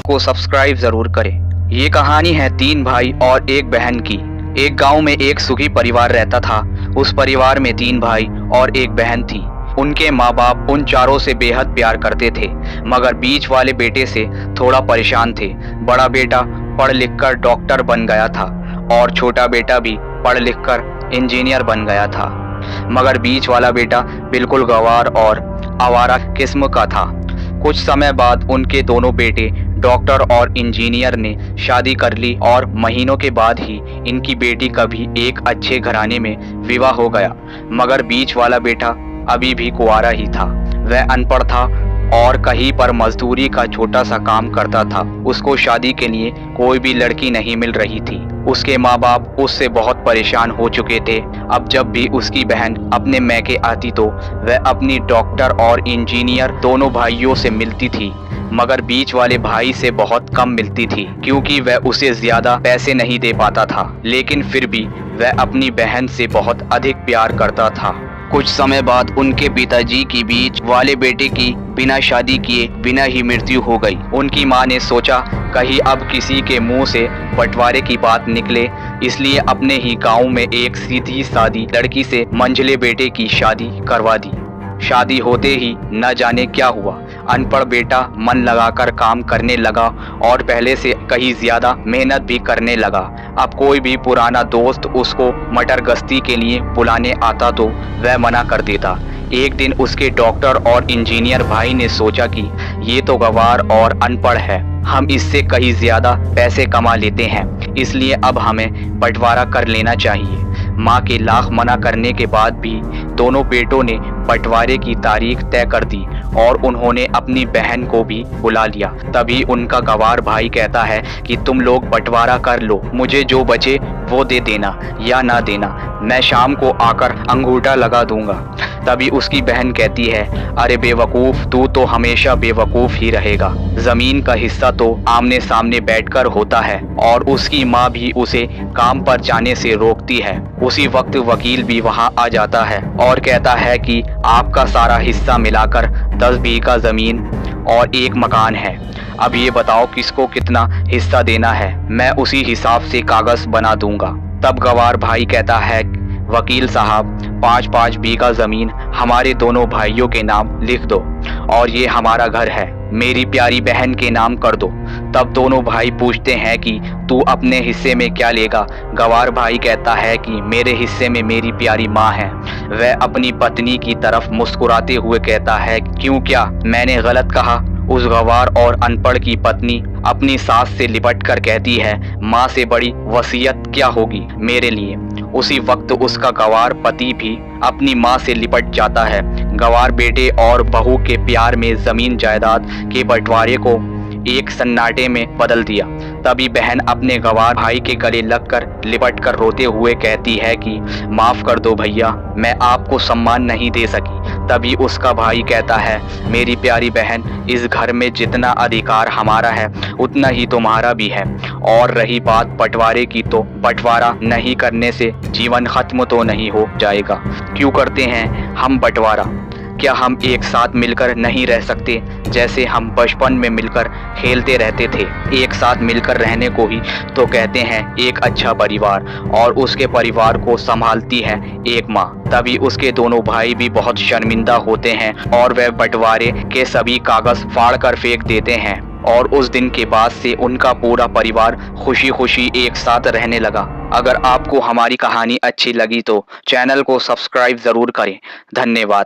को सब्सक्राइब जरूर करें। ये कहानी है 3 भाई और एक बहन की। एक गांव में एक सुखी परिवार रहता था। उस परिवार में 3 भाई और एक बहन थी। उनके माँ बाप उन चारों से बेहद प्यार करते थे, मगर बीच वाले बेटे से थोड़ा परेशान थे। बड़ा बेटा पढ़ लिख कर डॉक्टर बन गया था और छोटा बेटा भी पढ़ लिख कर इंजीनियर बन गया था, मगर बीच वाला बेटा बिल्कुल गंवार और आवारा किस्म का था। कुछ समय बाद उनके दोनों बेटे डॉक्टर और इंजीनियर ने शादी कर ली और महीनों के बाद ही इनकी बेटी का भी एक अच्छे घराने में विवाह हो गया। मगर बीच वाला बेटा अभी भी कुंवारा ही था। वह अनपढ़ था और कहीं पर मजदूरी का छोटा सा काम करता था। उसको शादी के लिए कोई भी लड़की नहीं मिल रही थी। उसके माँ बाप उससे बहुत परेशान हो चुके थे। अब जब भी उसकी बहन अपने मैके आती तो वह अपनी डॉक्टर और इंजीनियर दोनों भाइयों से मिलती थी, मगर बीच वाले भाई से बहुत कम मिलती थी, क्योंकि वह उसे ज्यादा पैसे नहीं दे पाता था। लेकिन फिर भी वह अपनी बहन से बहुत अधिक प्यार करता था। कुछ समय बाद उनके पिताजी की बीच वाले बेटे की बिना शादी किए बिना ही मृत्यु हो गई। उनकी मां ने सोचा कहीं अब किसी के मुंह से बंटवारे की बात निकले, इसलिए अपने ही गांव में एक सीधी सादी लड़की से मंझले बेटे की शादी करवा दी। शादी होते ही न जाने क्या हुआ, अनपढ़ बेटा मन लगाकर काम करने लगा और पहले से कहीं ज्यादा मेहनत भी करने लगा। अब कोई भी पुराना दोस्त उसको मटर गश्ती के लिए बुलाने आता तो वह मना कर देता। एक दिन उसके डॉक्टर और इंजीनियर भाई ने सोचा कि ये तो गंवार और अनपढ़ है, हम इससे कहीं ज्यादा पैसे कमा लेते हैं, इसलिए अब हमें बंटवारा कर लेना चाहिए। माँ के लाख मना करने के बाद भी दोनों बेटों ने बंटवारे की तारीख तय कर दी और उन्होंने अपनी बहन को भी बुला लिया। तभी उनका गंवार भाई कहता है कि तुम लोग बंटवारा कर लो, मुझे जो बचे वो दे देना या ना देना, मैं शाम को आकर अंगूठा लगा दूंगा। तभी उसकी बहन कहती है, अरे बेवकूफ, तू तो हमेशा बेवकूफ ही रहेगा। जमीन का हिस्सा तो आमने सामने बैठकर होता है। और उसकी माँ भी उसे काम पर जाने से रोकती है। उसी वक्त वकील भी वहाँ आ जाता है और कहता है कि आपका सारा हिस्सा मिलाकर 10 बीघा जमीन और एक मकान है। अब ये बताओ किसको कितना हिस्सा देना है, मैं उसी हिसाब से कागज बना दूंगा। तब गंवार भाई कहता है, वकील साहब 5-5 बीघा जमीन हमारे दोनों भाइयों के नाम लिख दो और ये हमारा घर है, मेरी प्यारी बहन के नाम कर दो। तब दोनों भाई पूछते हैं कि तू अपने हिस्से में क्या लेगा। गंवार भाई कहता है कि मेरे हिस्से में मेरी प्यारी माँ है। वह अपनी पत्नी की तरफ मुस्कुराते हुए कहता है, क्यों, क्या मैंने गलत कहा? उस गंवार और अनपढ़ की पत्नी अपनी सास से लिपट कर कहती है, माँ से बड़ी वसीयत क्या होगी मेरे लिए। उसी वक्त उसका गंवार पति भी अपनी माँ से लिपट जाता है। गंवार बेटे और बहू के प्यार में जमीन जायदाद के बंटवारे को एक सन्नाटे में बदल दिया। तभी बहन अपने गंवार भाई के गले लगकर लिपट कर रोते हुए कहती है कि माफ कर दो भैया, मैं आपको सम्मान नहीं दे सकी। तभी उसका भाई कहता है, मेरी प्यारी बहन, इस घर में जितना अधिकार हमारा है उतना ही तुम्हारा भी है। और रही बात बंटवारे की, तो बंटवारा नहीं करने से जीवन खत्म तो नहीं हो जाएगा। क्यों करते हैं हम बंटवारा? क्या हम एक साथ मिलकर नहीं रह सकते, जैसे हम बचपन में मिलकर खेलते रहते थे? एक साथ मिलकर रहने को ही तो कहते हैं एक अच्छा परिवार, और उसके परिवार को संभालती है एक माँ। तभी उसके दोनों भाई भी बहुत शर्मिंदा होते हैं और वह बंटवारे के सभी कागज फाड़ कर फेंक देते हैं। और उस दिन के बाद से उनका पूरा परिवार खुशी खुशी एक साथ रहने लगा। अगर आपको हमारी कहानी अच्छी लगी तो चैनल को सब्सक्राइब जरूर करें। धन्यवाद।